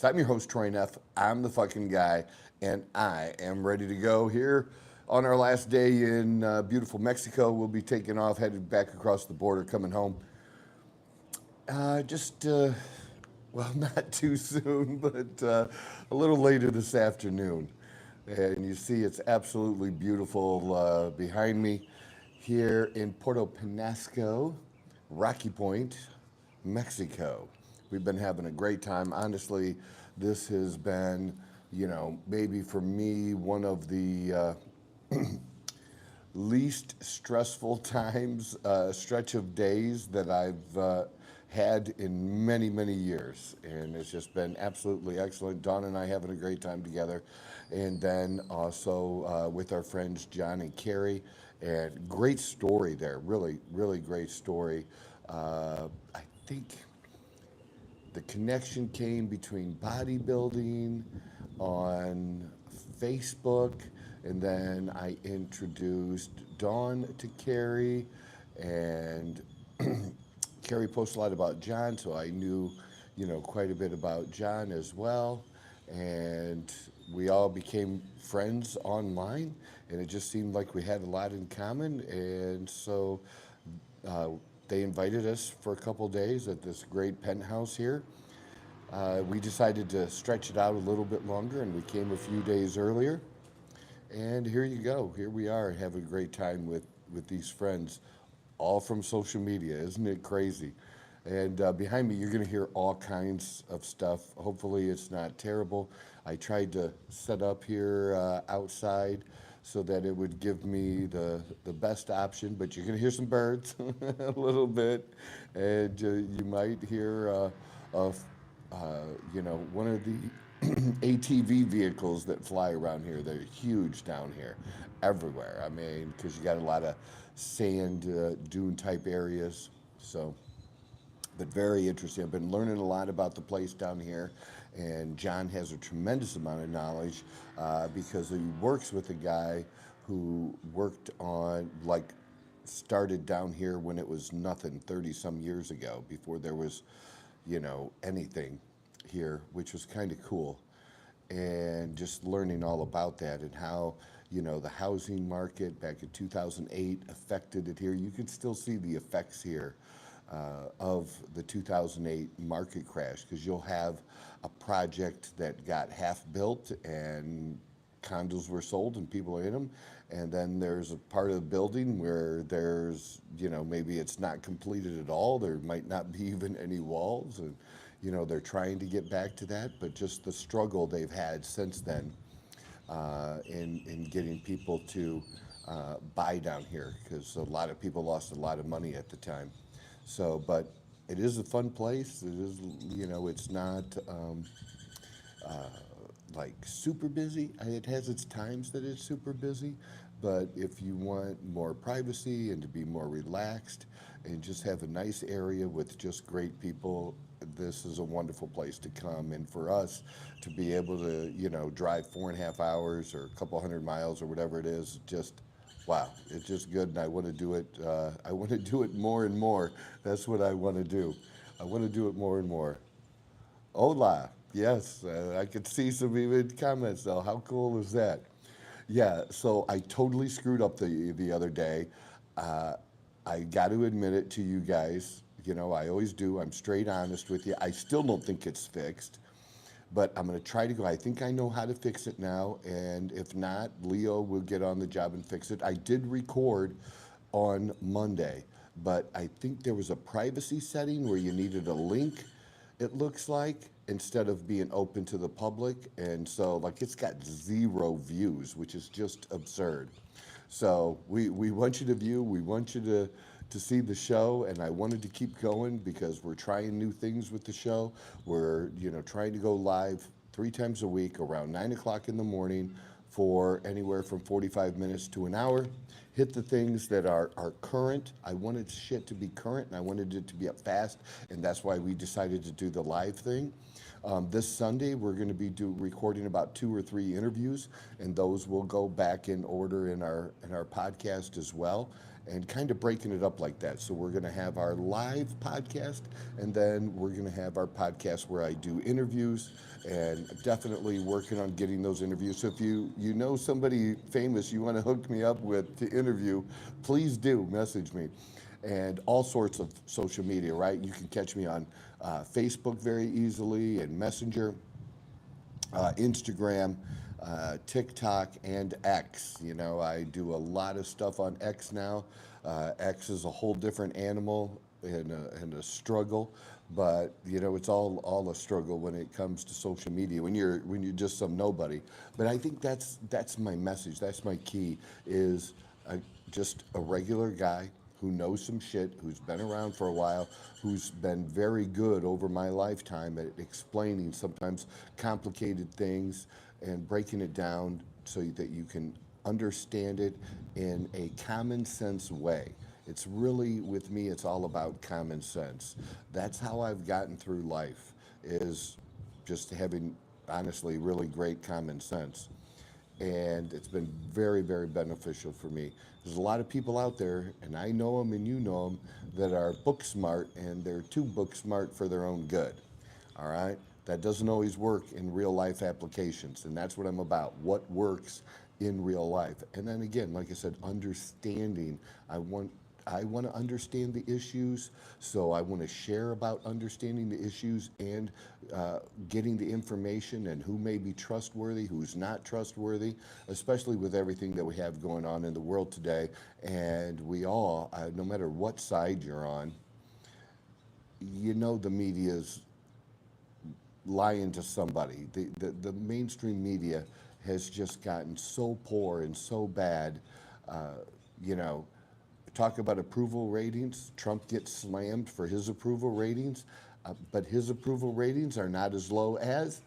I'm your host, Troy Neff. I'm the fucking guy, and I am ready to go here on our last day in beautiful Mexico. We'll be taking off, headed back across the border, coming home. Well, not too soon, but a little later this afternoon. And you see, it's absolutely beautiful behind me here in Puerto Penasco, Rocky Point, Mexico. We've been having a great time. Honestly, this has been, maybe for me, one of the least stressful times, stretch of days that I've had in many, many years. And it's just been absolutely excellent. Dawn and I having a great time together. And then also with our friends John and Carrie. And great story there, really, really great story. I think the connection came between bodybuilding on Facebook, and then I introduced Dawn to Carrie, and Carrie posted a lot about John, so I knew, quite a bit about John as well, and we all became friends online, and it just seemed like we had a lot in common, and so uh, they invited us for a couple days at this great penthouse here. We decided to stretch it out a little bit longer, and we came a few days earlier. And here you go. Here we are having a great time with these friends, all from social media. Isn't it crazy? And behind me, you're going to hear all kinds of stuff. Hopefully, it's not terrible. I tried to set up here outside so that it would give me the best option, but you're going to hear some birds a little bit, and you might hear one of the ATV vehicles that fly around here. They're huge down here, everywhere. I mean, because you got a lot of sand dune type areas. So, but very interesting. I've been learning a lot about the place down here, and John has a tremendous amount of knowledge because he works with a guy who worked on, like, started down here when it was nothing 30 some years ago, before there was, anything here, which was kind of cool. And just learning all about that and how, the housing market back in 2008 affected it here. You can still see the effects here of the 2008 market crash, because you'll have a project that got half built and condos were sold and people are in them, and then there's a part of the building where there's, maybe it's not completed at all. There might not be even any walls, and they're trying to get back to that, but just the struggle they've had since then in getting people to buy down here, because a lot of people lost a lot of money at the time. So, but it is a fun place. It is, it's not like super busy. It has its times that it's super busy, but if you want more privacy and to be more relaxed and just have a nice area with just great people, this is a wonderful place to come. And for us to be able to, drive 4.5 hours or a couple hundred miles or whatever it is, just wow, it's just good. And I want to do it. I want to do it more and more. That's what I want to do. I want to do it more and more. Hola. Yes, I could see some even comments though. How cool is that? Yeah, so I totally screwed up the other day. Uh, I got to admit it to you guys. I always do. I'm straight honest with you. I still don't think it's fixed, but I'm going to try to go. I think I know how to fix it now, and if not, Leo will get on the job and fix it. I did record on Monday, but I think there was a privacy setting where you needed a link, it looks like, instead of being open to the public. And so, like, it's got 0 views, which is just absurd. So we want you to view, we want you to see the show, and I wanted to keep going because we're trying new things with the show. We're, trying to go live 3 times a week around 9 o'clock in the morning for anywhere from 45 minutes to an hour. Hit the things that are current. I wanted shit to be current, and I wanted it to be up fast, and that's why we decided to do the live thing. This Sunday, we're going to be recording about 2 or 3 interviews, and those will go back in order in our podcast as well. and kind of breaking it up like that. So we're going to have our live podcast, and then we're going to have our podcast where I do interviews, and definitely working on getting those interviews. So if you know somebody famous you want to hook me up with to interview, please do message me. And all sorts of social media, right? You can catch me on Facebook very easily, and Messenger, Instagram, TikTok, and X. You know, I do a lot of stuff on X now. X is a whole different animal and a struggle, but you know, it's all a struggle when it comes to social media when you're just some nobody. But I think that's my message. That's my key. Is just a regular guy who knows some shit, who's been around for a while, who's been very good over my lifetime at explaining sometimes complicated things and breaking it down so that you can understand it in a common sense way. It's really, with me, it's all about common sense. That's how I've gotten through life, is just having, honestly, really great common sense. And it's been very, very beneficial for me. There's a lot of people out there, and I know them and you know them, that are book smart, and they're too book smart for their own good. All right? That doesn't always work in real life applications, and that's what I'm about. What works in real life? And then again, like I said, understanding. I want to understand the issues, so I want to share about understanding the issues and getting the information and who may be trustworthy, who's not trustworthy, especially with everything that we have going on in the world today. And we all, no matter what side you're on, you know the media's lying to somebody. The mainstream media has just gotten so poor and so bad, you know. Talk about approval ratings. Trump gets slammed for his approval ratings, but his approval ratings are not as low as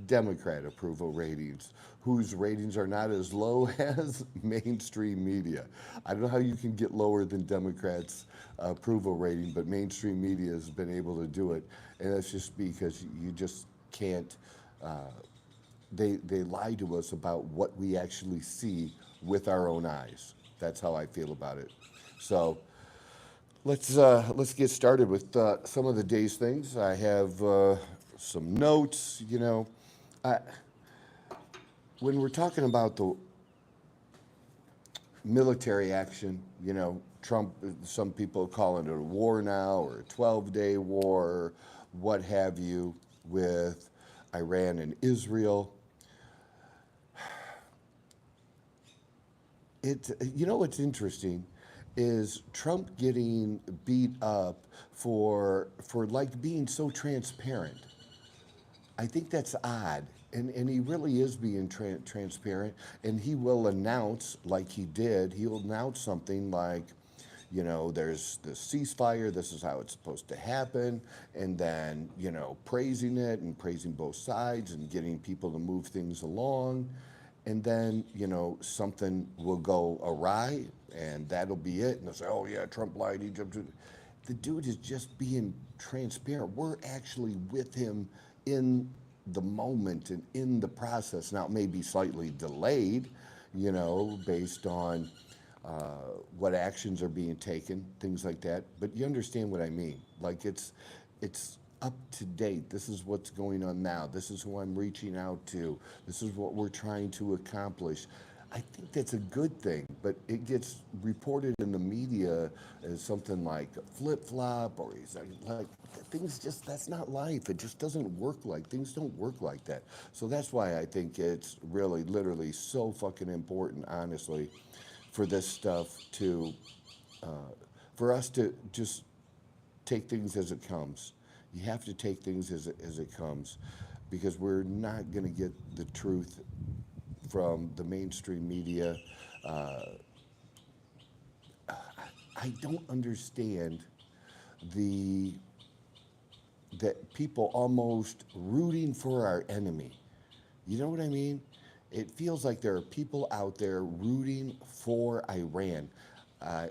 Democrat approval ratings, whose ratings are not as low as mainstream media. I don't know how you can get lower than Democrats' approval rating, but mainstream media has been able to do it, and that's just because you just can't. They lie to us about what we actually see with our own eyes. That's how I feel about it. So let's get started with some of the day's things. I have some notes. You know, I, when we're talking about the military action, you know, Trump. Some people are calling it a war now, or a 12-day war, or what have you, with Iran and Israel. You know what's interesting is Trump getting beat up for like being so transparent. I think that's odd, and he really is being transparent, and he will announce, like he did, he'll announce something like, you know, there's the ceasefire, this is how it's supposed to happen, and then, you know, praising it and praising both sides and getting people to move things along. And then, you know, something will go awry, and that'll be it. And they'll say, oh, yeah, Trump lied. He jumped. The dude is just being transparent. We're actually with him in the moment and in the process. Now, it may be slightly delayed, you know, based on what actions are being taken, things like that. But you understand what I mean. Like, it's up to date. This is what's going on now. This is who I'm reaching out to. This is what we're trying to accomplish. I think that's a good thing, but it gets reported in the media as something like a flip-flop, or he's like, things just, that's not life. It just doesn't work like, things don't work like that. So that's why I think it's really, literally so fucking important, honestly, for this stuff to, for us to just take things as it comes. You have to take things as it comes, because we're not going to get the truth from the mainstream media. I don't understand the that people almost rooting for our enemy. You know what I mean? It feels like there are people out there rooting for Iran. I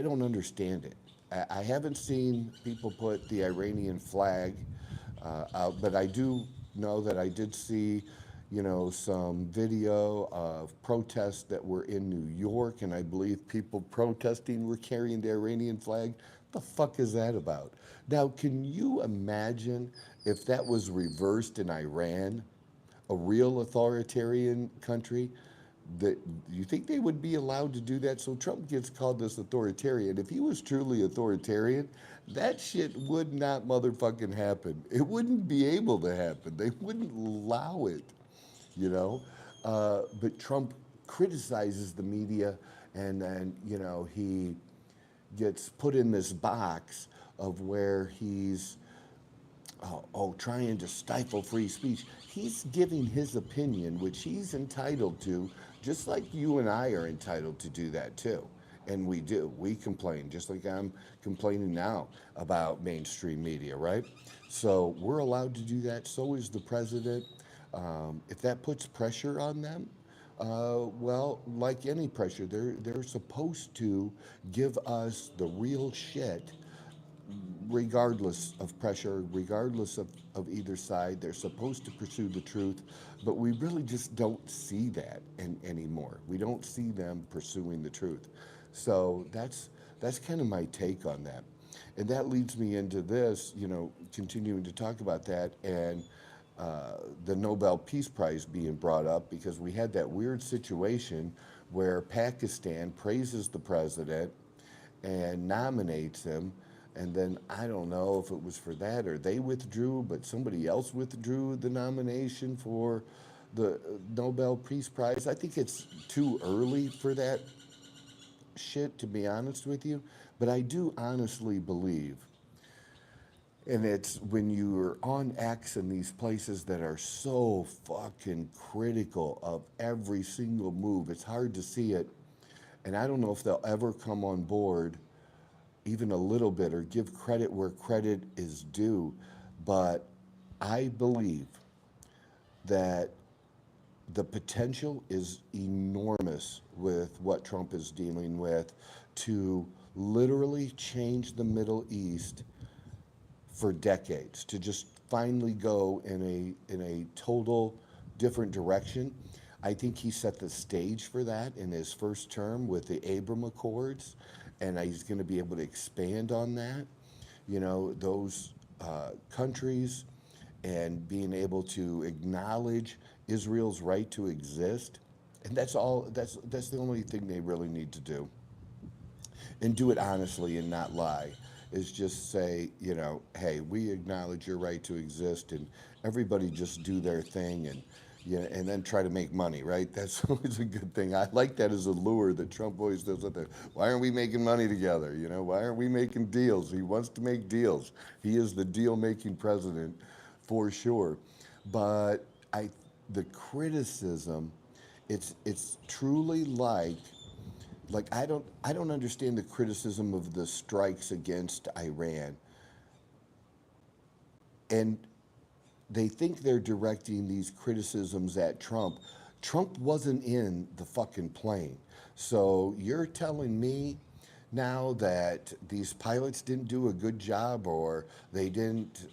don't understand it. I haven't seen people put the Iranian flag out, but I do know that I did see, some video of protests that were in New York, and I believe people protesting were carrying the Iranian flag. The fuck is that about? Now, can you imagine if that was reversed in Iran, a real authoritarian country? That you think they would be allowed to do that? So Trump gets called this authoritarian. If he was truly authoritarian, that shit would not motherfucking happen. It wouldn't be able to happen. They wouldn't allow it, you know. But Trump criticizes the media, and then he gets put in this box of where he's trying to stifle free speech. He's giving his opinion, which he's entitled to, just like you and I are entitled to do that too. And we do. We complain, just like I'm complaining now about mainstream media, right? So we're allowed to do that. So is the president. If that puts pressure on them, well, like any pressure, they're supposed to give us the real shit regardless of pressure, regardless of either side. They're supposed to pursue the truth, but we really just don't see that anymore. We don't see them pursuing the truth. So that's kind of my take on that. And that leads me into this, continuing to talk about that, and the Nobel Peace Prize being brought up, because we had that weird situation where Pakistan praises the president and nominates him. And then I don't know if it was for that or they withdrew, but somebody else withdrew the nomination for the Nobel Peace Prize. I think it's too early for that shit, to be honest with you. But I do honestly believe, and it's when you're on X and these places that are so fucking critical of every single move, it's hard to see it. And I don't know if they'll ever come on board even a little bit, or give credit where credit is due. But I believe that the potential is enormous with what Trump is dealing with to literally change the Middle East for decades, to just finally go in a total different direction. I think he set the stage for that in his first term with the Abraham Accords, and he's going to be able to expand on that. Those countries, and being able to acknowledge Israel's right to exist, and that's all. That's the only thing they really need to do, and do it honestly and not lie. Is just say, hey, we acknowledge your right to exist, and everybody just do their thing, and and then try to make money, right? That's always a good thing. I like that as a lure that Trump always does with it. Why aren't we making money together? Why aren't we making deals? He wants to make deals. He is the deal-making president for sure. But the criticism, it's truly like I don't understand the criticism of the strikes against Iran. And they think they're directing these criticisms at Trump. Trump wasn't in the fucking plane. So you're telling me now that these pilots didn't do a good job, or they didn't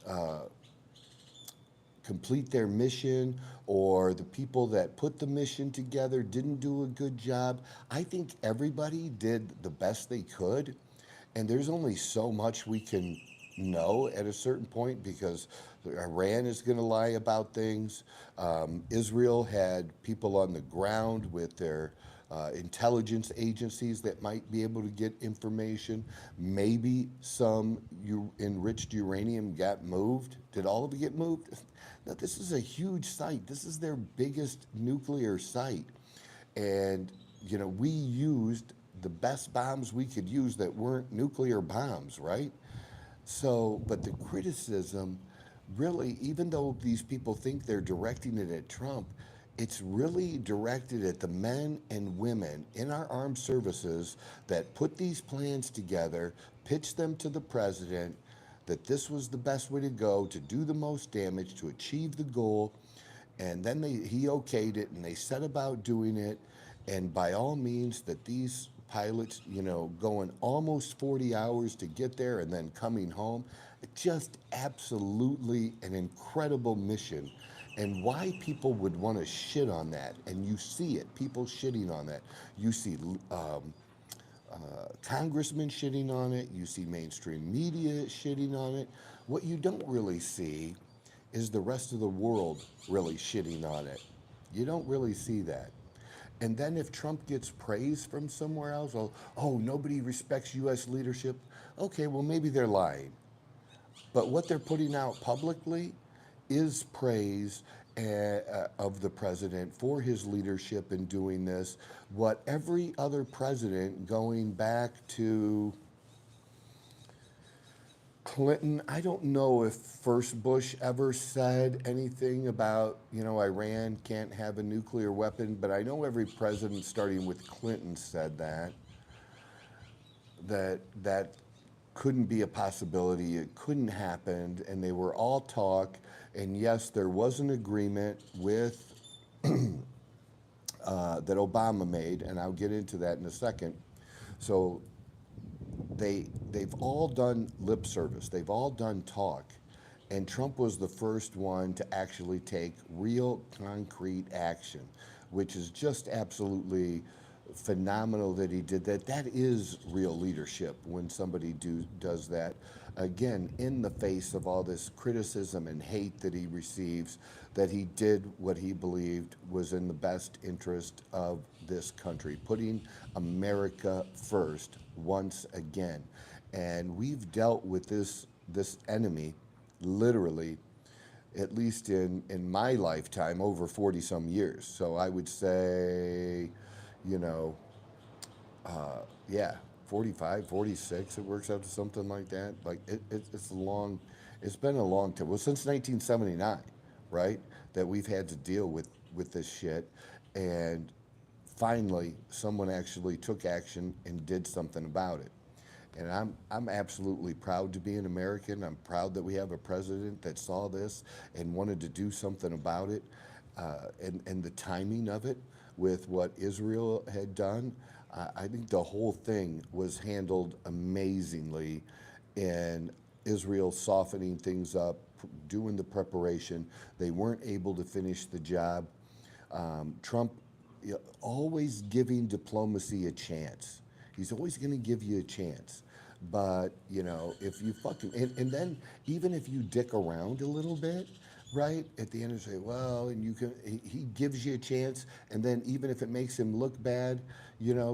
complete their mission, or the people that put the mission together didn't do a good job. I think everybody did the best they could, and there's only so much we can know at a certain point, because Iran is going to lie about things. Israel had people on the ground with their intelligence agencies that might be able to get information. Maybe some enriched uranium got moved. Did all of it get moved? Now, this is a huge site. This is their biggest nuclear site. And, we used the best bombs we could use that weren't nuclear bombs, right? So, but the criticism, really, even though these people think they're directing it at Trump, it's really directed at the men and women in our armed services that put these plans together, pitched them to the president, that this was the best way to go, to do the most damage, to achieve the goal. And then he okayed it, and they set about doing it. And by all means, that these pilots, going almost 40 hours to get there and then coming home, just absolutely an incredible mission. and why people would want to shit on that. And you see it, people shitting on that. You see congressmen shitting on it. You see mainstream media shitting on it. What you don't really see is the rest of the world really shitting on it. You don't really see that. And then if Trump gets praise from somewhere else, oh, nobody respects U.S. leadership. Okay, well, maybe they're lying. But what they're putting out publicly is praise of the president for his leadership in doing this. What every other president going back to Clinton, I don't know if first Bush ever said anything about, Iran can't have a nuclear weapon, but I know every president starting with Clinton said that couldn't be a possibility, it couldn't happen, and they were all talk. And yes, there was an agreement with that Obama made, and I'll get into that in a second. So they've all done lip service, they've all done talk, and Trump was the first one to actually take real concrete action, which is just absolutely phenomenal that he did that. That is real leadership when somebody does that. Again, in the face of all this criticism and hate that he receives, that he did what he believed was in the best interest of this country, putting America first once again. And we've dealt with this enemy literally, at least in my lifetime, over 40 some years. So I would say, yeah, 45, 46, it works out to something like that. Like it's been a long time. Well, since 1979, right, that we've had to deal with this shit. And finally, someone actually took action and did something about it. And I'm absolutely proud to be an American. I'm proud that we have a president that saw this and wanted to do something about it. And the timing of it with what Israel had done, I think the whole thing was handled amazingly, and Israel softening things up, doing the preparation. They weren't able to finish the job. Trump always giving diplomacy a chance. He's always going to give you a chance. But, if you fucking, and then even if you dick around a little bit, right, at the end of say, well, and he gives you a chance, and then even if it makes him look bad,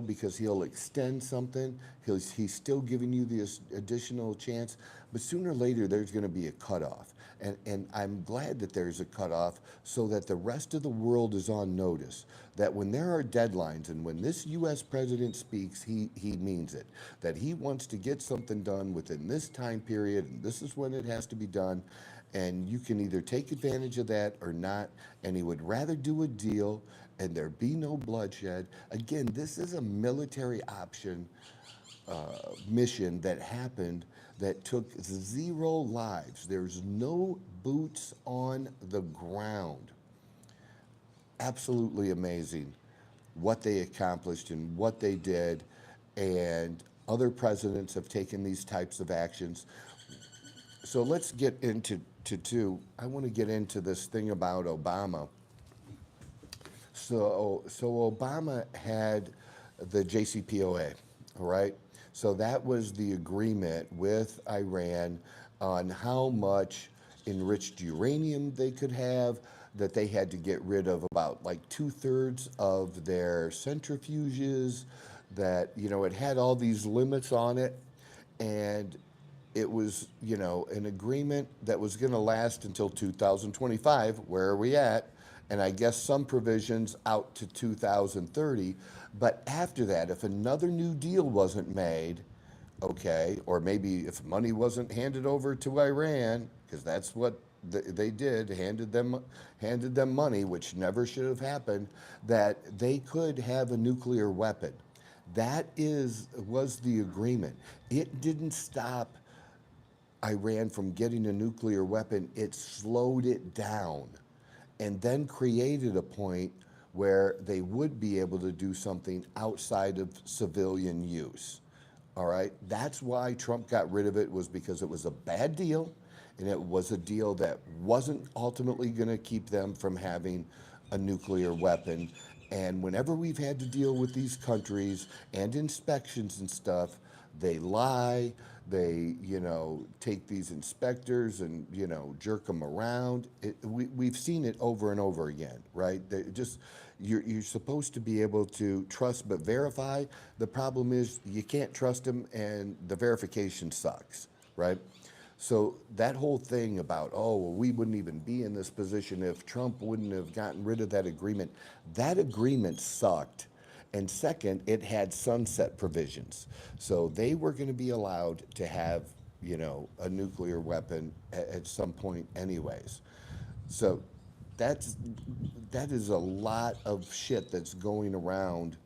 because he'll extend something, he's still giving you this additional chance, but sooner or later there's going to be a cutoff. And I'm glad that there's a cutoff so that the rest of the world is on notice that when there are deadlines and when this U.S. president speaks, he means it, that he wants to get something done within this time period, and this is when it has to be done, and you can either take advantage of that or not, and he would rather do a deal and there be no bloodshed. Again, this is a military option mission that happened that took 0 lives. There's no boots on the ground. Absolutely amazing what they accomplished and what they did, and other presidents have taken these types of actions. So let's get into I want to get into this thing about Obama. So Obama had the JCPOA, all right? So that was the agreement with Iran on how much enriched uranium they could have, that they had to get rid of about like 2/3 of their centrifuges, that, it had all these limits on it. And it was, an agreement that was going to last until 2025. Where are we at? And I guess some provisions out to 2030. But after that, if another new deal wasn't made, okay, or maybe if money wasn't handed over to Iran, because that's what they did, handed them money, which never should have happened, that they could have a nuclear weapon. That was the agreement. It didn't stop Iran from getting a nuclear weapon. It slowed it down and then created a point where they would be able to do something outside of civilian use. All right, that's why Trump got rid of it, was because it was a bad deal. and it was a deal that wasn't ultimately going to keep them from having a nuclear weapon. And whenever we've had to deal with these countries and inspections and stuff, they lie. They, take these inspectors and, jerk them around. We've seen it over and over again, right? You're supposed to be able to trust but verify. The problem is you can't trust them, and the verification sucks, right? So that whole thing about, oh, well, we wouldn't even be in this position if Trump wouldn't have gotten rid of that agreement sucked. And second, it had sunset provisions. So they were going to be allowed to have, a nuclear weapon at some point anyways. So that's that is a lot of shit that's going around,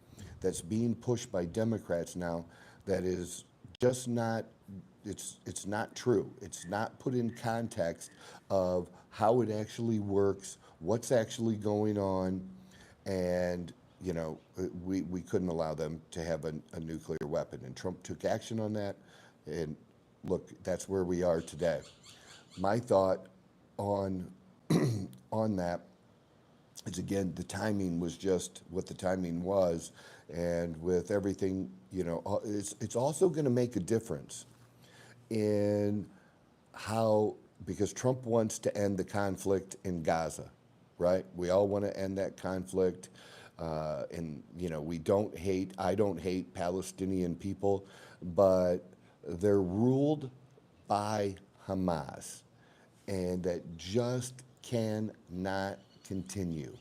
that's being pushed by Democrats now, that is just not, it's not true. It's not put in context of how it actually works, what's actually going on, and we couldn't allow them to have a nuclear weapon. And Trump took action on that, and look, that's where we are today. My thought on on that is, again, the timing was just what the timing was, and with everything, it's also going to make a difference in how, because Trump wants to end the conflict in Gaza, right? We all want to end that conflict. And, I don't hate Palestinian people, but they're ruled by Hamas, and that just cannot continue.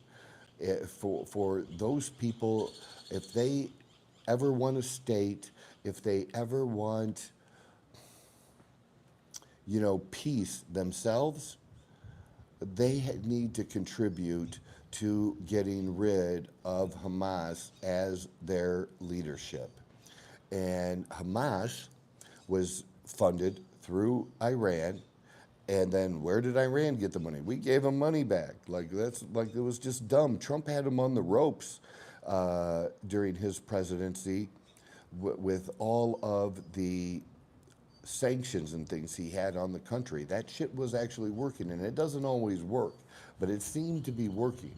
For those people, if they ever want a state, if they ever want, peace themselves, they need to contribute to getting rid of Hamas as their leadership. And Hamas was funded through Iran. And then where did Iran get the money? We gave them money back. It was just dumb. Trump had them on the ropes during his presidency with all of the sanctions and things he had on the country. That shit was actually working, and it doesn't always work, but it seemed to be working.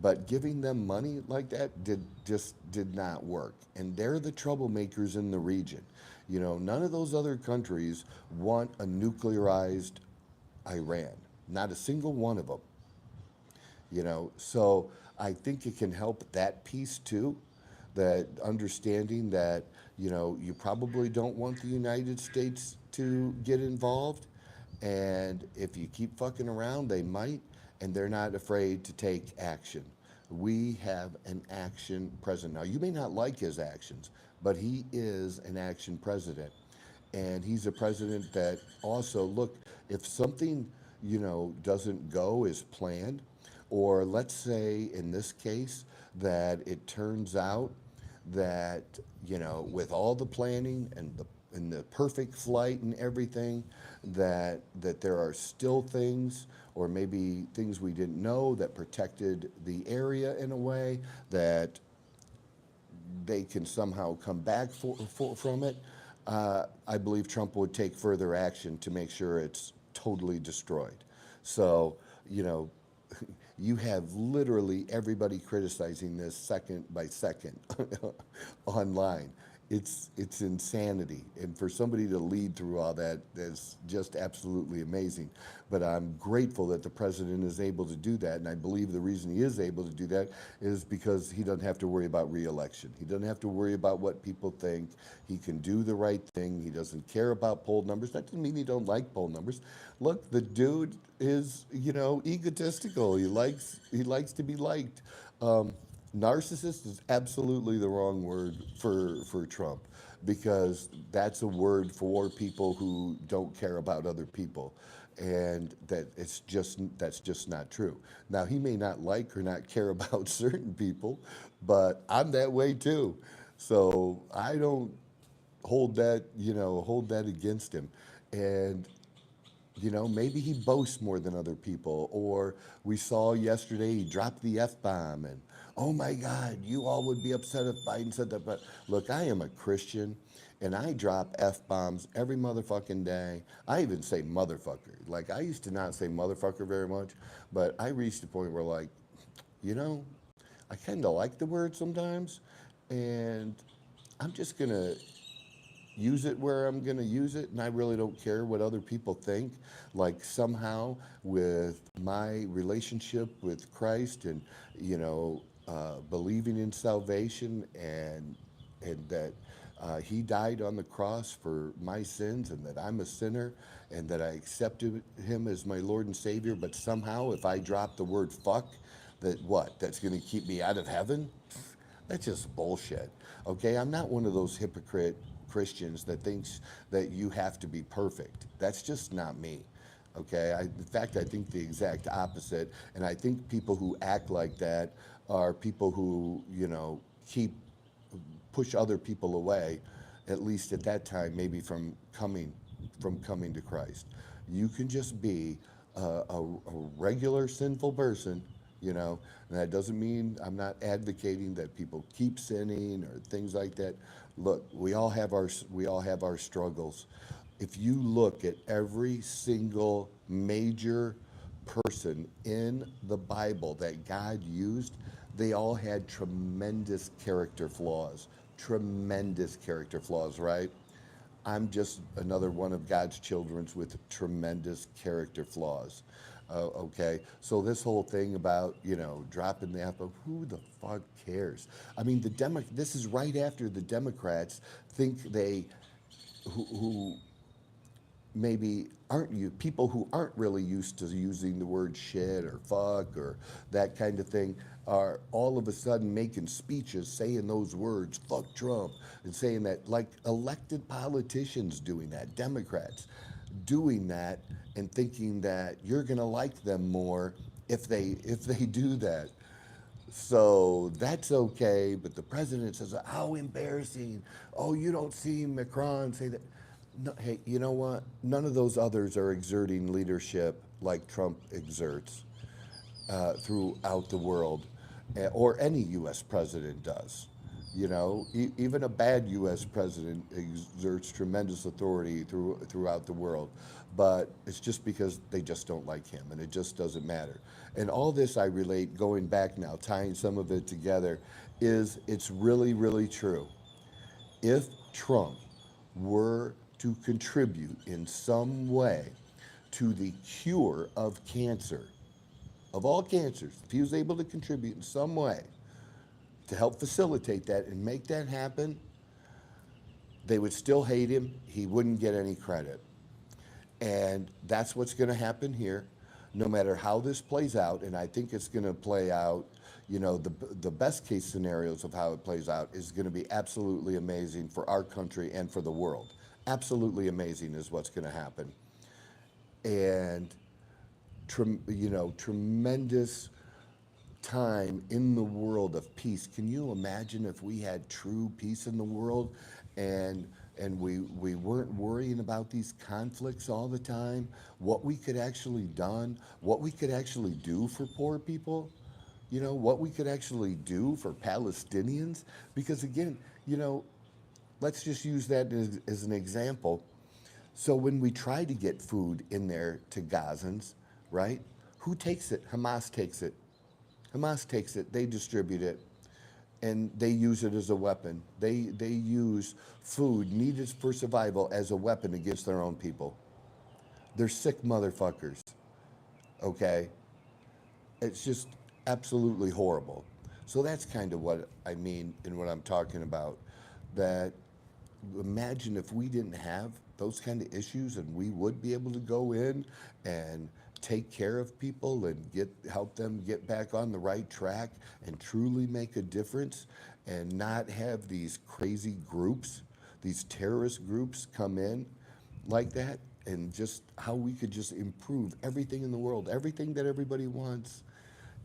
But giving them money like that did not work. And they're the troublemakers in the region. None of those other countries want a nuclearized Iran. Not a single one of them. So I think it can help that piece too, that understanding that, you probably don't want the United States to get involved. And if you keep fucking around, they might, and they're not afraid to take action. We have an action president. Now, you may not like his actions, but he is an action president. And he's a president that also, look, if something, doesn't go as planned, or let's say in this case that it turns out that, with all the planning and the perfect flight and everything, that there are still things, or maybe things we didn't know, that protected the area in a way that they can somehow come back from it. I believe Trump would take further action to make sure it's totally destroyed. So, you have literally everybody criticizing this second by second online. It's insanity. And for somebody to lead through all that is just absolutely amazing. But I'm grateful that the president is able to do that. And I believe the reason he is able to do that is because he doesn't have to worry about re-election. He doesn't have to worry about what people think. He can do the right thing. He doesn't care about poll numbers. That doesn't mean he don't like poll numbers. Look, the dude is, egotistical. He likes to be liked. Narcissist is absolutely the wrong word for Trump, because that's a word for people who don't care about other people, and that's just not true. Now, he may not like or not care about certain people, but I'm that way too. So I don't hold that against him. And maybe he boasts more than other people, or we saw yesterday he dropped the F-bomb, and oh my God, you all would be upset if Biden said that. But look, I am a Christian, and I drop F-bombs every motherfucking day. I even say motherfucker. Like, I used to not say motherfucker very much, but I reached a point where, like, you know, I kind of like the word sometimes, and I'm just gonna use it where I'm going to use it, and I really don't care what other people think. Like, somehow, with my relationship with Christ, and believing in salvation, and that He died on the cross for my sins, and that I'm a sinner, and that I accepted Him as my Lord and Savior. But somehow, if I drop the word fuck, that's going to keep me out of heaven? That's just bullshit. Okay, I'm not one of those hypocrite Christians that thinks that you have to be perfect. That's just not me. Okay, in fact, I think the exact opposite. And I think people who act like that are people who, keep push other people away, at least at that time, maybe from coming to Christ. You can just be a regular sinful person, and that doesn't mean I'm not advocating that people keep sinning or things like that. Look, we all have our struggles. If you look at every single major person in the Bible that God used, they all had tremendous character flaws. Tremendous character flaws, right? I'm just another one of God's children with tremendous character flaws. Okay, so this whole thing about dropping the apple, who the fuck cares? I mean, this is right after the Democrats think who maybe aren't you people who aren't really used to using the word shit or fuck or that kind of thing are all of a sudden making speeches saying those words, fuck Trump, and saying that, like elected politicians doing that, Democrats doing that, and thinking that you're going to like them more if they do that. So that's okay, but the president says, how embarrassing. Oh, you don't see Macron say that. No, hey, you know what? None of those others are exerting leadership like Trump exerts throughout the world, or any U.S. president does. Even a bad U.S. president exerts tremendous authority throughout the world, but it's just because they just don't like him, and it just doesn't matter. And all this I relate, going back now, tying some of it together, is it's really, really true. If Trump were to contribute in some way to the cure of cancer, of all cancers, if he was able to contribute in some way to help facilitate that and make that happen, they would still hate him. He wouldn't get any credit. And that's what's going to happen here, no matter how this plays out. And I think it's going to play out, the best case scenarios of how it plays out is going to be absolutely amazing for our country and for the world. Absolutely amazing is what's going to happen. And, tremendous time in the world of peace. Can you imagine if we had true peace in the world, and we weren't worrying about these conflicts all the time? What we could actually done, what we could actually do for poor people, what we could actually do for Palestinians. Because again, let's just use that as an example. So when we try to get food in there to Gazans, right? Who takes it? Hamas takes it. Hamas takes it, they distribute it, and they use it as a weapon. They use food needed for survival as a weapon against their own people. They're sick motherfuckers, okay? It's just absolutely horrible. So that's kind of what I mean and what I'm talking about. That, imagine if we didn't have those kind of issues, and we would be able to go in and take care of people and help them get back on the right track and truly make a difference, and not have these crazy groups, these terrorist groups come in like that, and just how we could just improve everything in the world, everything that everybody wants.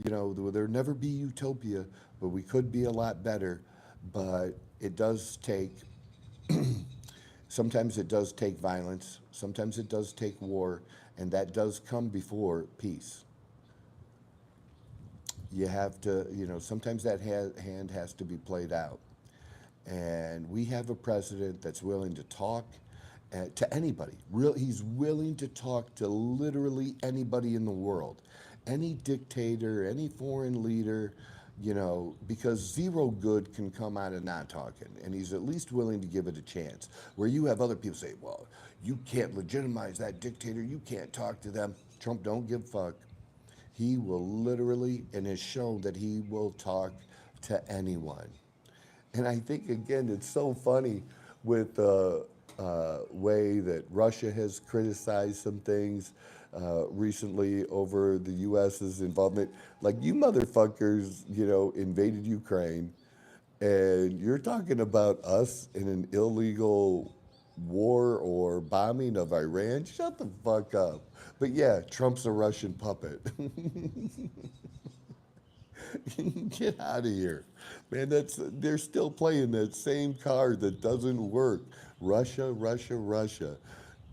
There'll never be utopia, but we could be a lot better. But it does take, sometimes it does take violence, sometimes it does take war, and that does come before peace. You have to, sometimes that hand has to be played out. And we have a president that's willing to talk to anybody. He's willing to talk to literally anybody in the world, any dictator, any foreign leader, because zero good can come out of not talking. And he's at least willing to give it a chance. Where you have other people say, well, you can't legitimize that dictator, you can't talk to them. Trump don't give a fuck. He will literally, and has shown that he will talk to anyone. And I think, again, it's so funny with the way that Russia has criticized some things recently over the U.S.'s involvement. Like, you motherfuckers, invaded Ukraine, and you're talking about us in an illegal war or bombing of Iran? Shut the fuck up. But yeah, Trump's a Russian puppet. Get out of here, man. They're still playing that same card that doesn't work. Russia, Russia, Russia,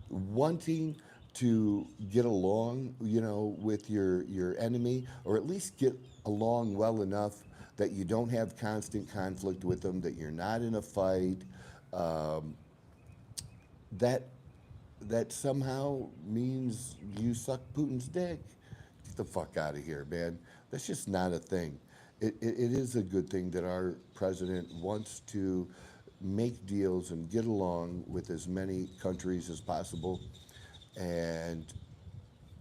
wanting to get along, with your enemy, or at least get along well enough that you don't have constant conflict with them, that you're not in a fight. Um, that that somehow means you suck Putin's dick. Get the fuck out of here, man. That's just not a thing. It is a good thing that our president wants to make deals and get along with as many countries as possible. And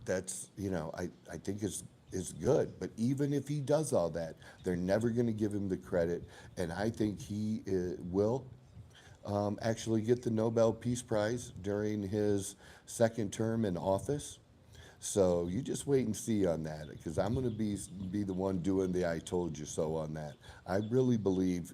that's, I think is good. But even if he does all that, they're never going to give him the credit. And I think he will actually get the Nobel Peace Prize during his second term in office. So you just wait and see on that, because I'm going to be the one doing the "I told you so" on that. I really believe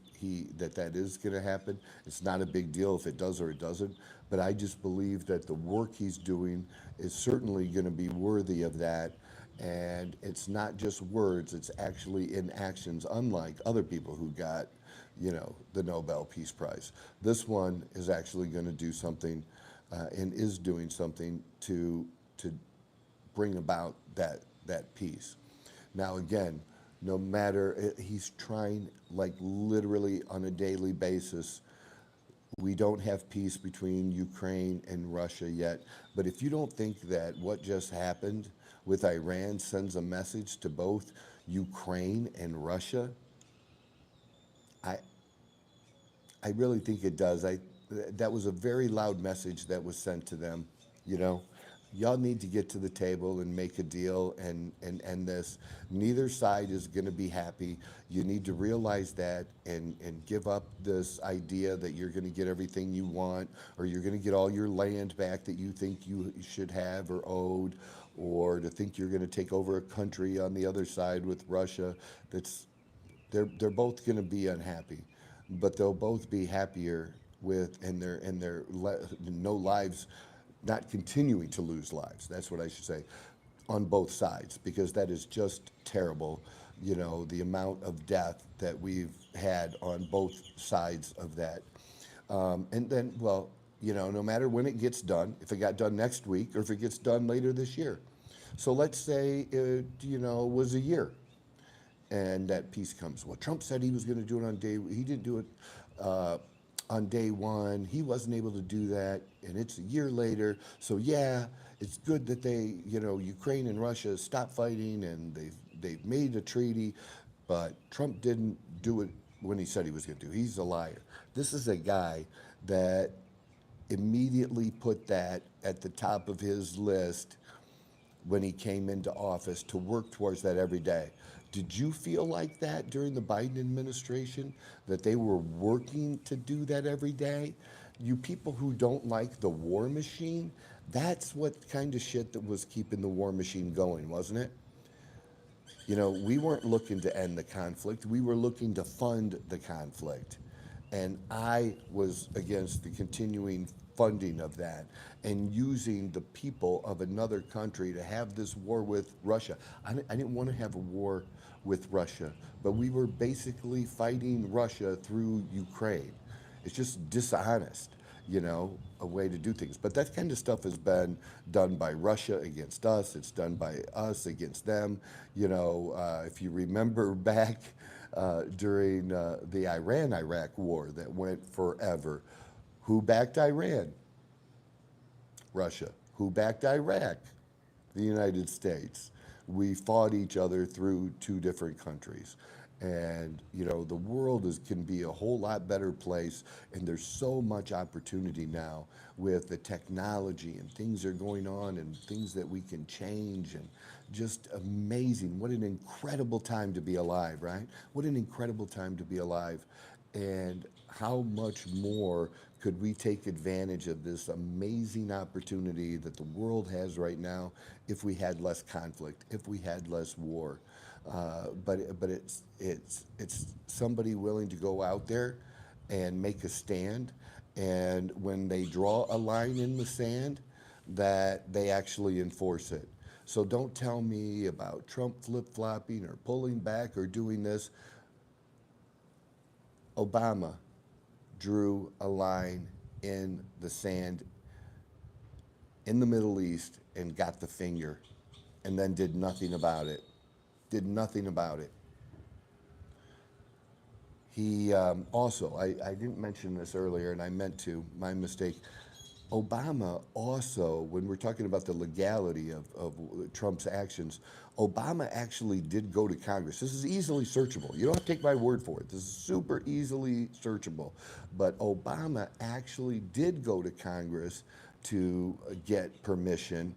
that is going to happen. It's not a big deal if it does or it doesn't, but I just believe that the work he's doing is certainly going to be worthy of that. And it's not just words; it's actually in actions. Unlike other people who got, the Nobel Peace Prize, this one is actually going to do something, and is doing something to bring about that peace. Now again, no matter, he's trying, like, literally on a daily basis. We don't have peace between Ukraine and Russia yet, but if you don't think that what just happened with Iran sends a message to both Ukraine and Russia, I I really think it does. That was a very loud message that was sent to them. You know, y'all need to get to the table and make a deal and end this. Neither side is going to be happy. You need to realize that and give up this idea that you're going to get everything you want, or you're going to get all your land back that you think you should have or owed, or to think you're going to take over a country on the other side with Russia. They're both going to be unhappy, but they'll both be happier with no lives, not continuing to lose lives. That's what I should say, on both sides, because that is just terrible. You know, the amount of death that we've had on both sides of that. And then, well, you know, no matter when it gets done, if it got done next week or if it gets done later this year. So let's say it, was a year and that peace comes. Well, Trump said he was going to do it he didn't do it on day one. He wasn't able to do that, and it's a year later. So yeah, it's good that Ukraine and Russia stopped fighting and they've made a treaty, but Trump didn't do it when he said he was going to do it. He's a liar. This is a guy that immediately put that at the top of his list when he came into office, to work towards that every day. Did you feel like that during the Biden administration, that they were working to do that every day? You people who don't like the war machine, that's what kind of shit that was keeping the war machine going, wasn't it? You know, we weren't looking to end the conflict. We were looking to fund the conflict. And I was against the continuing funding of that and using the people of another country to have this war with Russia. I didn't want to have a war with Russia, but we were basically fighting Russia through Ukraine. It's just dishonest. a way to do things. But that kind of stuff has been done by Russia against us. It's done by us against them. If you remember back during the Iran-Iraq war that went forever, who backed Iran? Russia. Who backed Iraq? The United States. We fought each other through two different countries. And, the world can be a whole lot better place. And there's so much opportunity now with the technology and things are going on and things that we can change, and just amazing. What an incredible time to be alive, right? What an incredible time to be alive. And how much more could we take advantage of this amazing opportunity that the world has right now if we had less conflict, if we had less war? But it's somebody willing to go out there and make a stand, and when they draw a line in the sand, that they actually enforce it. So don't tell me about Trump flip-flopping or pulling back or doing this. Obama drew a line in the sand in the Middle East and got the finger, and then did nothing about it. Did nothing about it. He also, I didn't mention this earlier, and I meant to, my mistake. Obama also, when we're talking about the legality of Trump's actions, Obama actually did go to Congress. This is easily searchable. You don't have to take my word for it. This is super easily searchable. But Obama actually did go to Congress to get permission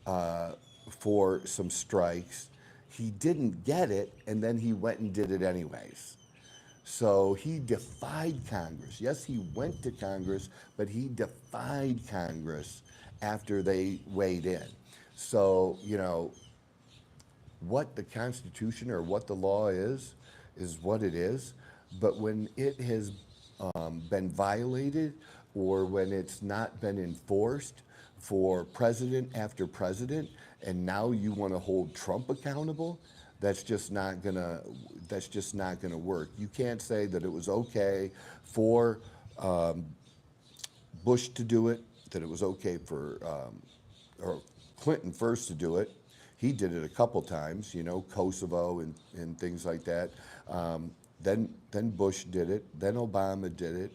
for some strikes. He didn't get it, and then he went and did it anyways. So he defied Congress. Yes, he went to Congress, but he defied Congress after they weighed in. So, what the Constitution or what the law is what it is. But when it has been violated, or when it's not been enforced for president after president, and now you want to hold Trump accountable, that's just not gonna work. You can't say that it was okay for Bush to do it, that it was okay for or Clinton first to do it. He did it a couple times, Kosovo and things like that. Then Bush did it. Then Obama did it,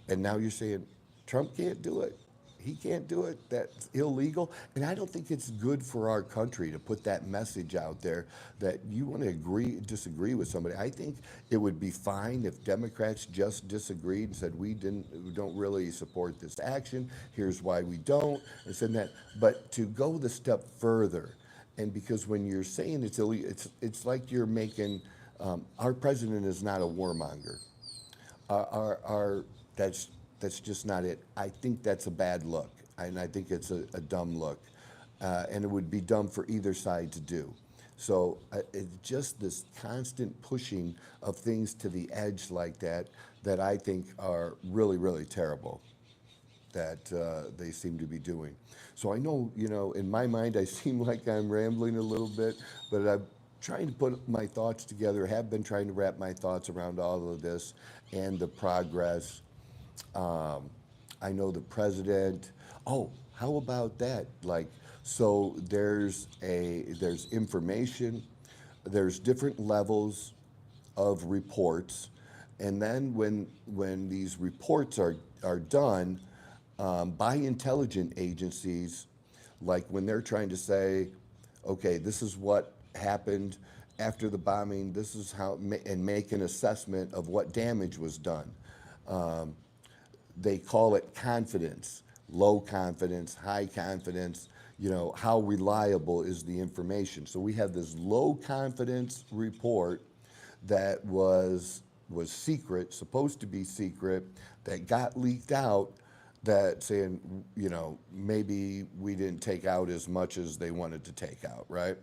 and now you're saying Trump can't do it. He can't do it. That's illegal. And I don't think it's good for our country to put that message out there that you want to disagree with somebody. I think it would be fine if Democrats just disagreed and said, we don't really support this action. Here's why we don't, and said that. But to go the step further, and because when you're saying it's illegal, it's like you're making, our president is not a warmonger. That's just not it. I think that's a bad look, and I think it's a dumb look, and it would be dumb for either side to do. So it's just this constant pushing of things to the edge like that I think are really, really terrible that they seem to be doing. So I know, in my mind, I seem like I'm rambling a little bit, but I'm trying to put my thoughts together, have been trying to wrap my thoughts around all of this and the progress. I know the president. Oh, how about that? So there's information, there's different levels of reports, and then when these reports are done by intelligence agencies, like when they're trying to say, okay, this is what happened after the bombing, this is how, and make an assessment of what damage was done. They call it confidence, low confidence, high confidence, how reliable is the information. So we have this low confidence report that was secret, supposed to be secret, that got leaked out, that saying, maybe we didn't take out as much as they wanted to take out, right?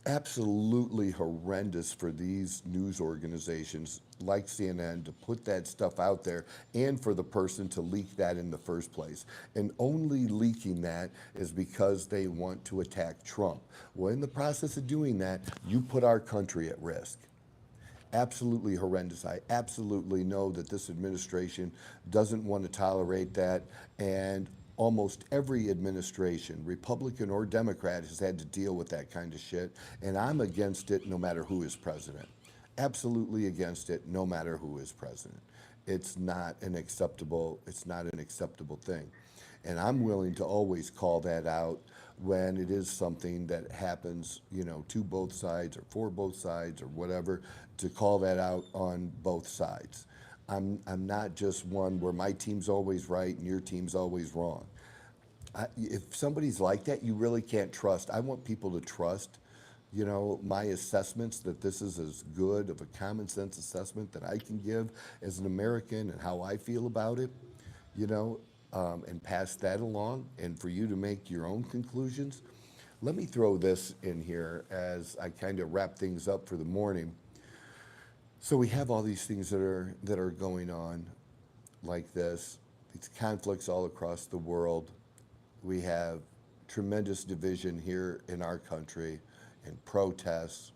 Absolutely horrendous for these news organizations like CNN to put that stuff out there, and for the person to leak that in the first place. And only leaking that is because they want to attack Trump. Well, in the process of doing that, you put our country at risk. absolutely horrendous. I absolutely know that this administration doesn't want to tolerate that, and almost every administration, Republican or Democrat, has had to deal with that kind of shit, and I'm against it no matter who is president. Absolutely against it no matter who is president. It's not an acceptable thing. And I'm willing to always call that out when it is something that happens, to both sides or for both sides or whatever, to call that out on both sides. I'm not just one where my team's always right and your team's always wrong. If somebody's like that, you really can't trust. I want people to trust, my assessments, that this is as good of a common sense assessment that I can give as an American and how I feel about it, and pass that along, and for you to make your own conclusions. Let me throw this in here as I kind of wrap things up for the morning. So we have all these things that are going on like this, these conflicts all across the world. We have tremendous division here in our country and protests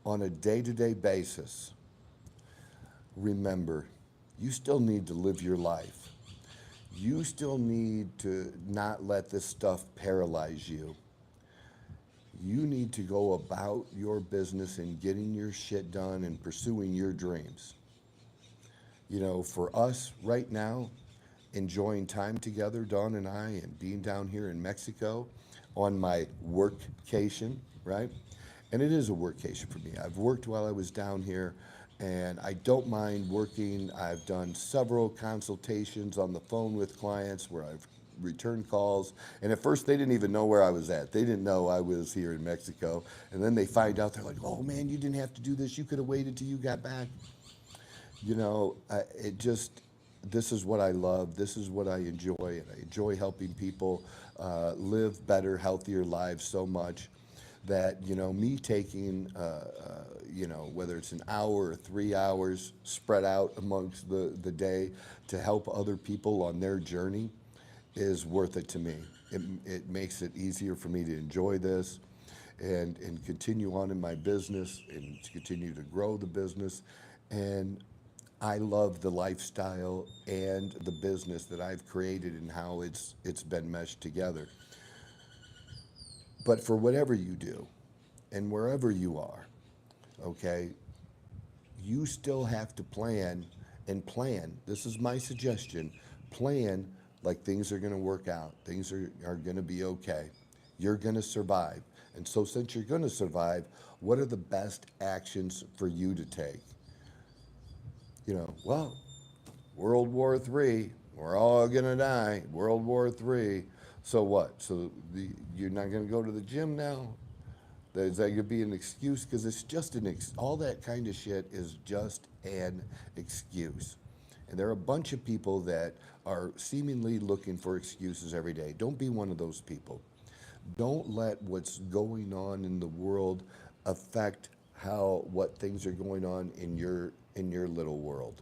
on a day-to-day basis. Remember, you still need to live your life. You still need to not let this stuff paralyze you. You need to go about your business and getting your shit done and pursuing your dreams. For us right now, enjoying time together, Dawn and I, and being down here in Mexico on my workcation, right? And it is a workcation for me. I've worked while I was down here, and I don't mind working. I've done several consultations on the phone with clients where I've returned calls. And at first, they didn't even know where I was at. They didn't know I was here in Mexico. And then they find out, they're like, oh man, you didn't have to do this. You could have waited till you got back. This is what I love. This is what I enjoy. And I enjoy helping people live better, healthier lives so much that, me taking, whether it's an hour or 3 hours spread out amongst the day to help other people on their journey is worth it to me. It makes it easier for me to enjoy this and continue on in my business and to continue to grow the business. And I love the lifestyle and the business that I've created and how it's been meshed together. But for whatever you do and wherever you are, okay, you still have to plan and plan. This is my suggestion. Plan like things are going to work out. Things are going to be okay. You're going to survive. And so since you're going to survive, what are the best actions for you to take? World War III, we're all going to die. World War III. So what? So you're not going to go to the gym now? Is that going to be an excuse? Because it's just all that kind of shit is just an excuse. And there are a bunch of people that are seemingly looking for excuses every day. Don't be one of those people. Don't let what's going on in the world affect what things are going on in your little world.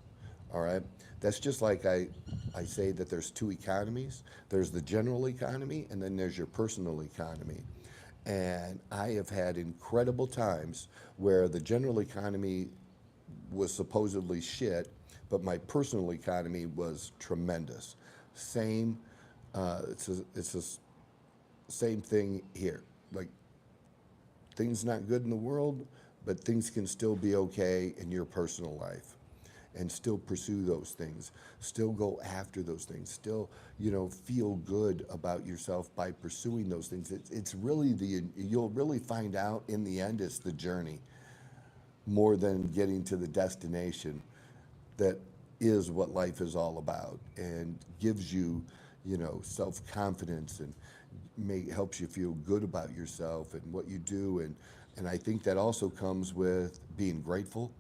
All right? That's just like I say that there's two economies. There's the general economy, and then there's your personal economy. And I have had incredible times where the general economy was supposedly shit, but my personal economy was tremendous. Same, it's a same thing here. Like, things not good in the world, but things can still be okay in your personal life, and still pursue those things, still go after those things, still, feel good about yourself by pursuing those things. It's really you'll really find out in the end, it's the journey more than getting to the destination that is what life is all about, and gives you, self-confidence, and helps you feel good about yourself and what you do. And I think that also comes with being grateful.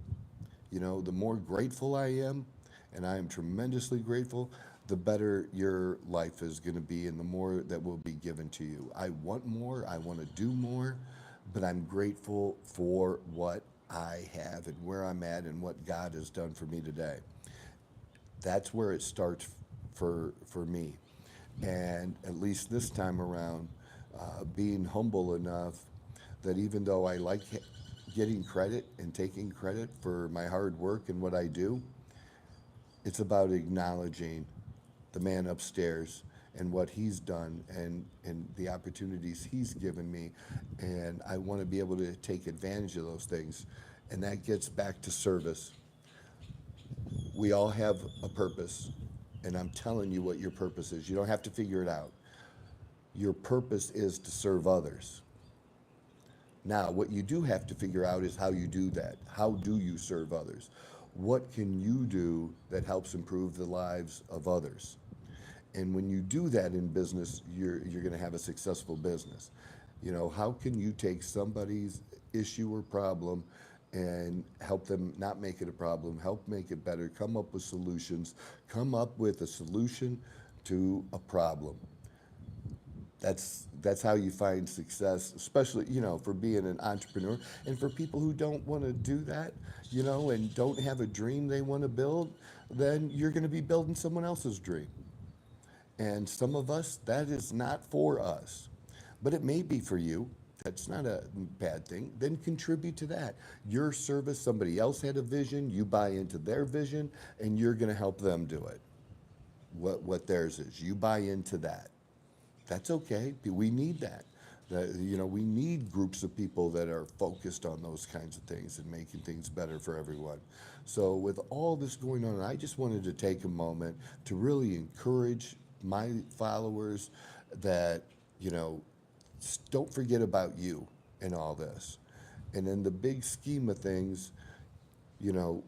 The more grateful I am, and I am tremendously grateful, the better your life is going to be, and the more that will be given to you. I want more, I want to do more, but I'm grateful for what I have and where I'm at and what God has done for me today. That's where it starts for me. And at least this time around, being humble enough that even though I like getting credit and taking credit for my hard work and what I do. It's about acknowledging the man upstairs and what he's done and the opportunities he's given me. And I want to be able to take advantage of those things. And that gets back to service. We all have a purpose. And I'm telling you what your purpose is. You don't have to figure it out. Your purpose is to serve others. Now, what you do have to figure out is how you do that. How do you serve others? What can you do that helps improve the lives of others? And when you do that in business, you're going to have a successful business. You know, how can you take somebody's issue or problem and help them not make it a problem, help make it better, come up with solutions, come up with a solution to a problem. That's how you find success, especially, you know, for being an entrepreneur. And for people who don't want to do that, you know, and don't have a dream they want to build, then you're going to be building someone else's dream. And some of us, that is not for us, but it may be for you. That's not a bad thing. Then contribute to that. Your service, somebody else had a vision, you buy into their vision, and you're going to help them do it. What theirs is, you buy into that. That's okay. We need that. You know, we need groups of people that are focused on those kinds of things and making things better for everyone. So with all this going on, I just wanted to take a moment to really encourage my followers that, you know, don't forget about you in all this. And in the big scheme of things, you know,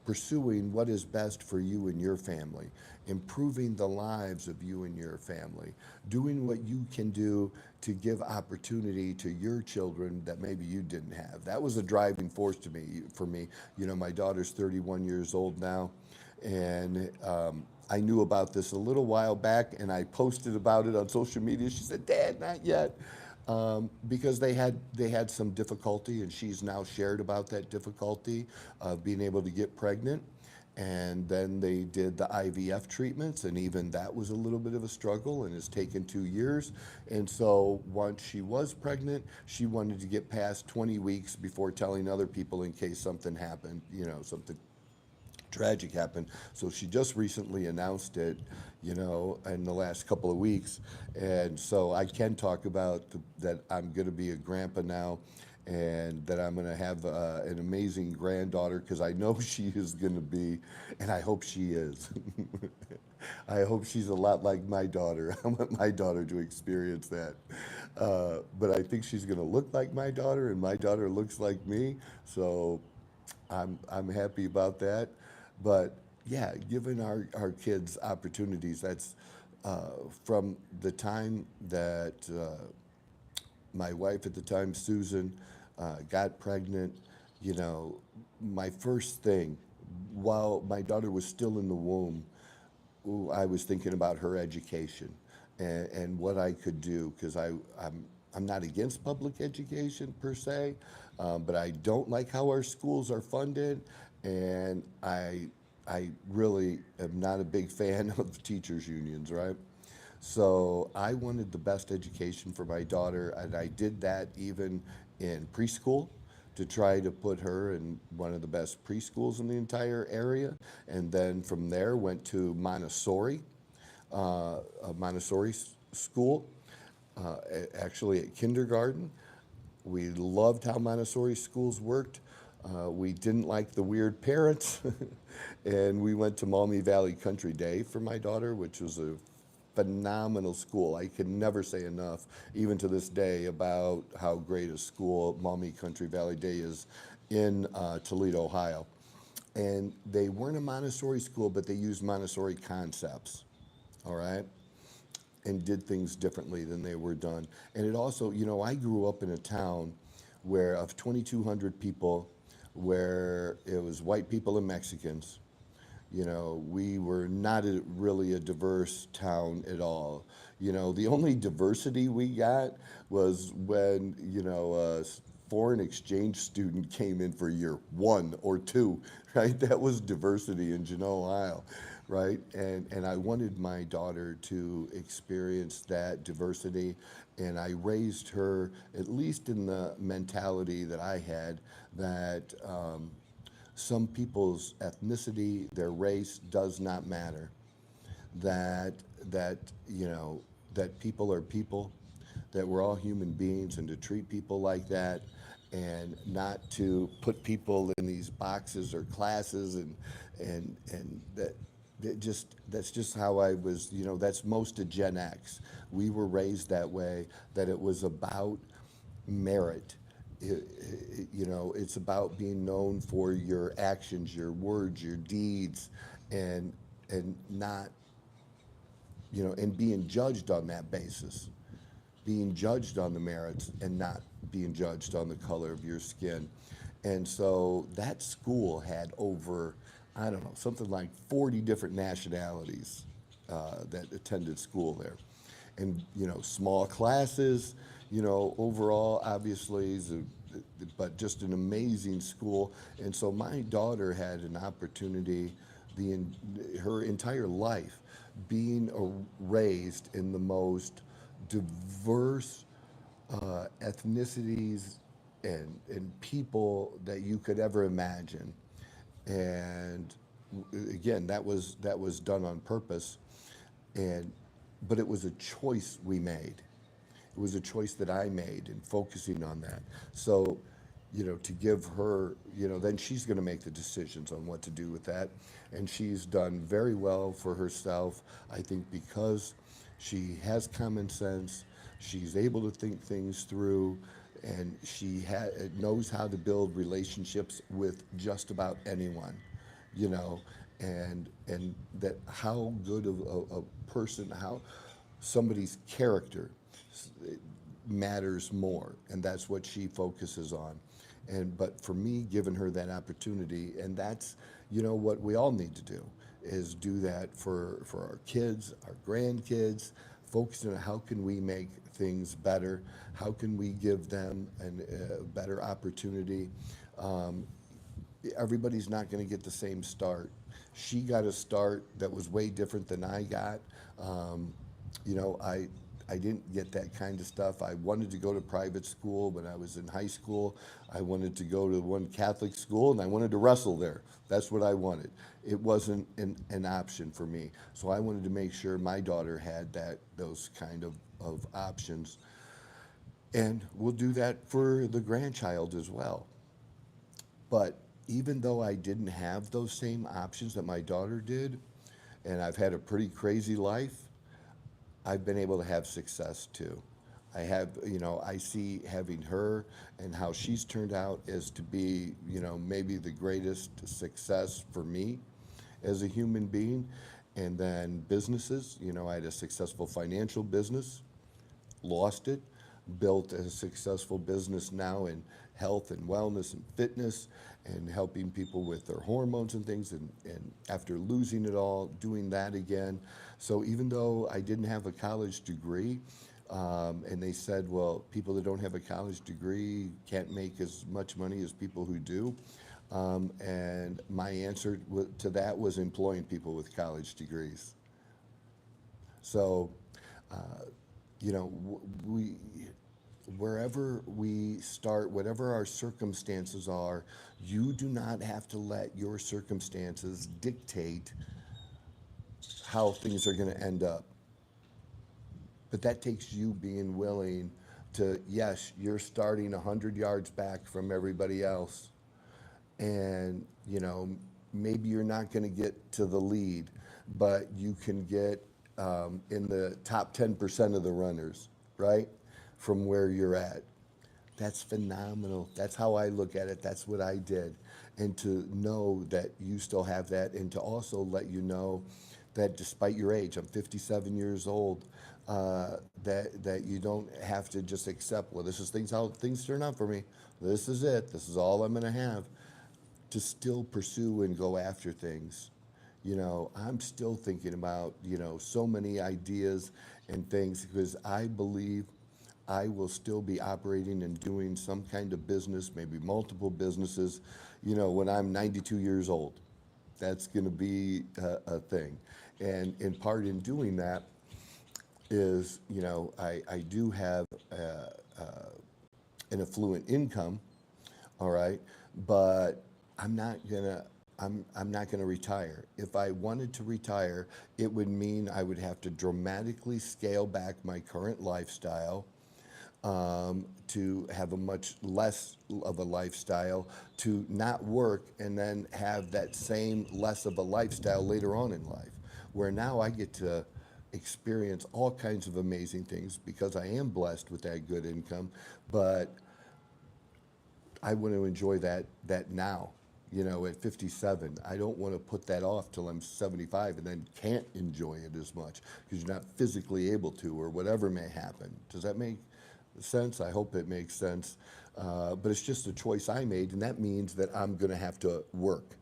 pursuing what is best for you and your family, improving the lives of you and your family, doing what you can do to give opportunity to your children that maybe you didn't have. That was a driving force for me. You know, my daughter's 31 years old now, and I knew about this a little while back, and I posted about it on social media. She said, "Dad, not yet." Because they had some difficulty, and she's now shared about that difficulty of being able to get pregnant. And then they did the IVF treatments, and even that was a little bit of a struggle, and it's taken 2 years. And so once she was pregnant, she wanted to get past 20 weeks before telling other people in case something happened, you know, something tragic happened. So she just recently announced it, you know, in the last couple of weeks. And so I can talk about that I'm going to be a grandpa now, and that I'm going to have an amazing granddaughter, because I know she is going to be, and I hope she is. I hope she's a lot like my daughter. I want my daughter to experience that. But I think she's going to look like my daughter, and my daughter looks like me. So I'm happy about that. But yeah, giving our kids opportunities, that's from the time that my wife at the time, Susan, got pregnant. You know, my first thing, while my daughter was still in the womb, I was thinking about her education and what I could do, because I'm not against public education per se, but I don't like how our schools are funded, and I really am not a big fan of teachers' unions, right? So I wanted the best education for my daughter, and I did that even in preschool to try to put her in one of the best preschools in the entire area. And then from there went to Montessori, a Montessori school, actually at kindergarten. We loved how Montessori schools worked. We didn't like the weird parents, and we went to Maumee Valley Country Day for my daughter, which was a phenomenal school. I can never say enough, even to this day, about how great a school Maumee Country Valley Day is in Toledo, Ohio. And they weren't a Montessori school, but they used Montessori concepts, all right, and did things differently than they were done. And it also, you know, I grew up in a town where of 2,200 people, where it was white people and Mexicans. You know, we were not really a diverse town at all. You know, the only diversity we got was when, you know, a foreign exchange student came in for year 1 or 2, right? That was diversity in Genoa, Ohio. right? And I wanted my daughter to experience that diversity, and I raised her at least in the mentality that I had that some people's ethnicity, their race does not matter. That that you know that people are people, that we're all human beings, and to treat people like that, and not to put people in these boxes or classes, and that's just how I was. That's most of Gen X. We were raised that way. That it was about merit. It's about being known for your actions, your words, your deeds, and not and being judged on that basis, being judged on the merits and not being judged on the color of your skin. And so that school had over, I don't know, something like 40 different nationalities that attended school there. And, small classes, overall, obviously, but just an amazing school. And so my daughter had an opportunity her entire life being raised in the most diverse ethnicities and people that you could ever imagine. And again, that was done on purpose, and but it was a choice we made. It was a choice that I made in focusing on that. So, to give her, then she's going to make the decisions on what to do with that. And she's done very well for herself, I think, because she has common sense. She's able to think things through, and she knows how to build relationships with just about anyone, you know, and that how good of a person, how somebody's character matters more, and that's what she focuses on. But for me, giving her that opportunity, and that's what we all need to do, is do that for our kids, our grandkids, focusing on how can we make things better, how can we give them a better opportunity. Everybody's not going to get the same start. She got a start that was way different than I got. Um, I didn't get that kind of stuff. I wanted to go to private school when I was in high school. I wanted to go to one Catholic school, and I wanted to wrestle there. That's what I wanted. It wasn't an option for me. So I wanted to make sure my daughter had those kind of options. And we'll do that for the grandchild as well. But even though I didn't have those same options that my daughter did, and I've had a pretty crazy life, I've been able to have success too. I see having her and how she's turned out as to be, maybe the greatest success for me as a human being. And then businesses, I had a successful financial business, lost it, built a successful business now in health and wellness and fitness and helping people with their hormones and things. And after losing it all, doing that again. So even though I didn't have a college degree, and they said, well, people that don't have a college degree can't make as much money as people who do. And my answer to that was employing people with college degrees. So, we wherever we start, whatever our circumstances are, you do not have to let your circumstances dictate how things are going to end up. But that takes you being willing to, yes, you're starting 100 yards back from everybody else. And, maybe you're not going to get to the lead, but you can get in the top 10% of the runners, right? From where you're at. That's phenomenal. That's how I look at it. That's what I did. And to know that you still have that, and to also let you know that despite your age, I'm 57 years old, that you don't have to just accept, well, this is how things turn out for me. This is it. This is all I'm going to have. To still pursue and go after things. I'm still thinking about, so many ideas and things, because I believe I will still be operating and doing some kind of business, maybe multiple businesses, when I'm 92 years old. That's going to be a thing. And in part in doing that is, I do have an affluent income, all right, but I'm not gonna I'm not gonna retire. If I wanted to retire, it would mean I would have to dramatically scale back my current lifestyle, to have a much less of a lifestyle, to not work and then have that same less of a lifestyle later on in life, where now I get to experience all kinds of amazing things because I am blessed with that good income, but I want to enjoy that now. At 57, I don't want to put that off till I'm 75 and then can't enjoy it as much because you're not physically able to, or whatever may happen. Does that make sense? I hope it makes sense. But it's just a choice I made, and that means that I'm going to have to work,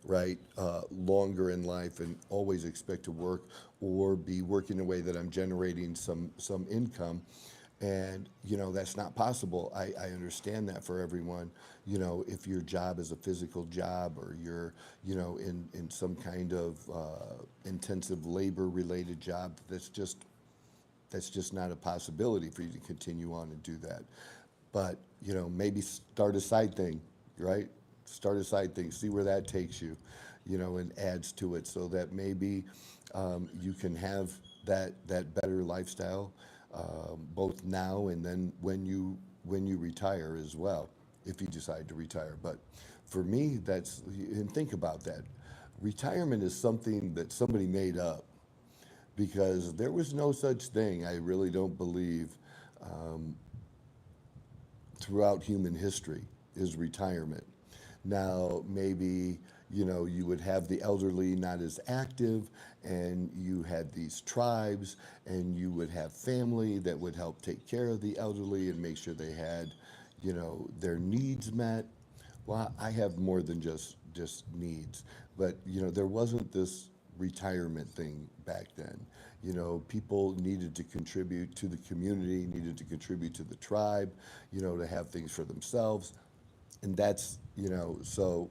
right, longer in life, and always expect to work or be working in a way that I'm generating some income. And, that's not possible. I understand that for everyone. If your job is a physical job, or you're, in some kind of intensive labor related job, that's just not a possibility for you to continue on and do that. But, maybe start a side thing, right? Start a side thing, see where that takes you, and adds to it, so that maybe you can have that better lifestyle, both now and then when you retire as well, if you decide to retire. But for me, and think about that. Retirement is something that somebody made up, because there was no such thing, I really don't believe, throughout human history, is retirement. Now, maybe, you would have the elderly not as active, and you had these tribes, and you would have family that would help take care of the elderly and make sure they had, their needs met. Well, I have more than just needs, but, there wasn't this retirement thing back then. People needed to contribute to the community, needed to contribute to the tribe, to have things for themselves. And that's, so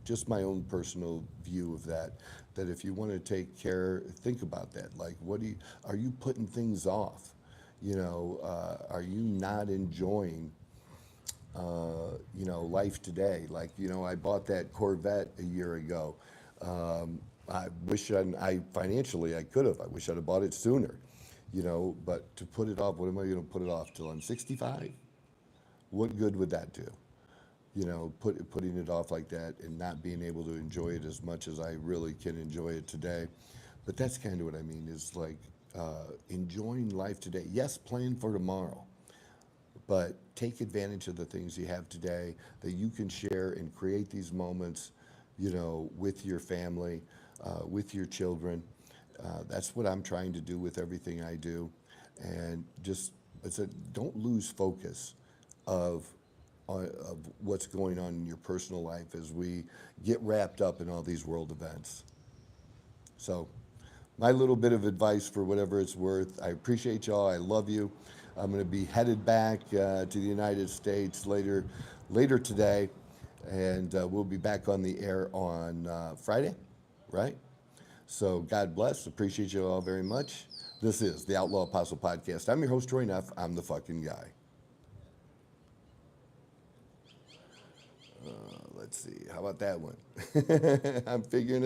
just my own personal view of that if you want to take care, think about that. Like, are you putting things off? Are you not enjoying, life today? Like, I bought that Corvette a year ago. I wish I financially I could have. I wish I'd have bought it sooner, but to put it off, what am I going to put it off till I'm 65? What good would that do? Putting it off like that and not being able to enjoy it as much as I really can enjoy it today. But that's kind of what I mean, is like enjoying life today. Yes, plan for tomorrow, but take advantage of the things you have today that you can share and create these moments, with your family, with your children. That's what I'm trying to do with everything I do. And just, don't lose focus of what's going on in your personal life as we get wrapped up in all these world events. So, my little bit of advice, for whatever it's worth. I appreciate y'all. I love you. I'm going to be headed back to the United States later today, and we'll be back on the air on Friday, right? So God bless. Appreciate you all very much. This is the Outlaw Apostle Podcast. I'm your host, Troy Neff. I'm the fucking guy. Let's see. How about that one? I'm figuring it out.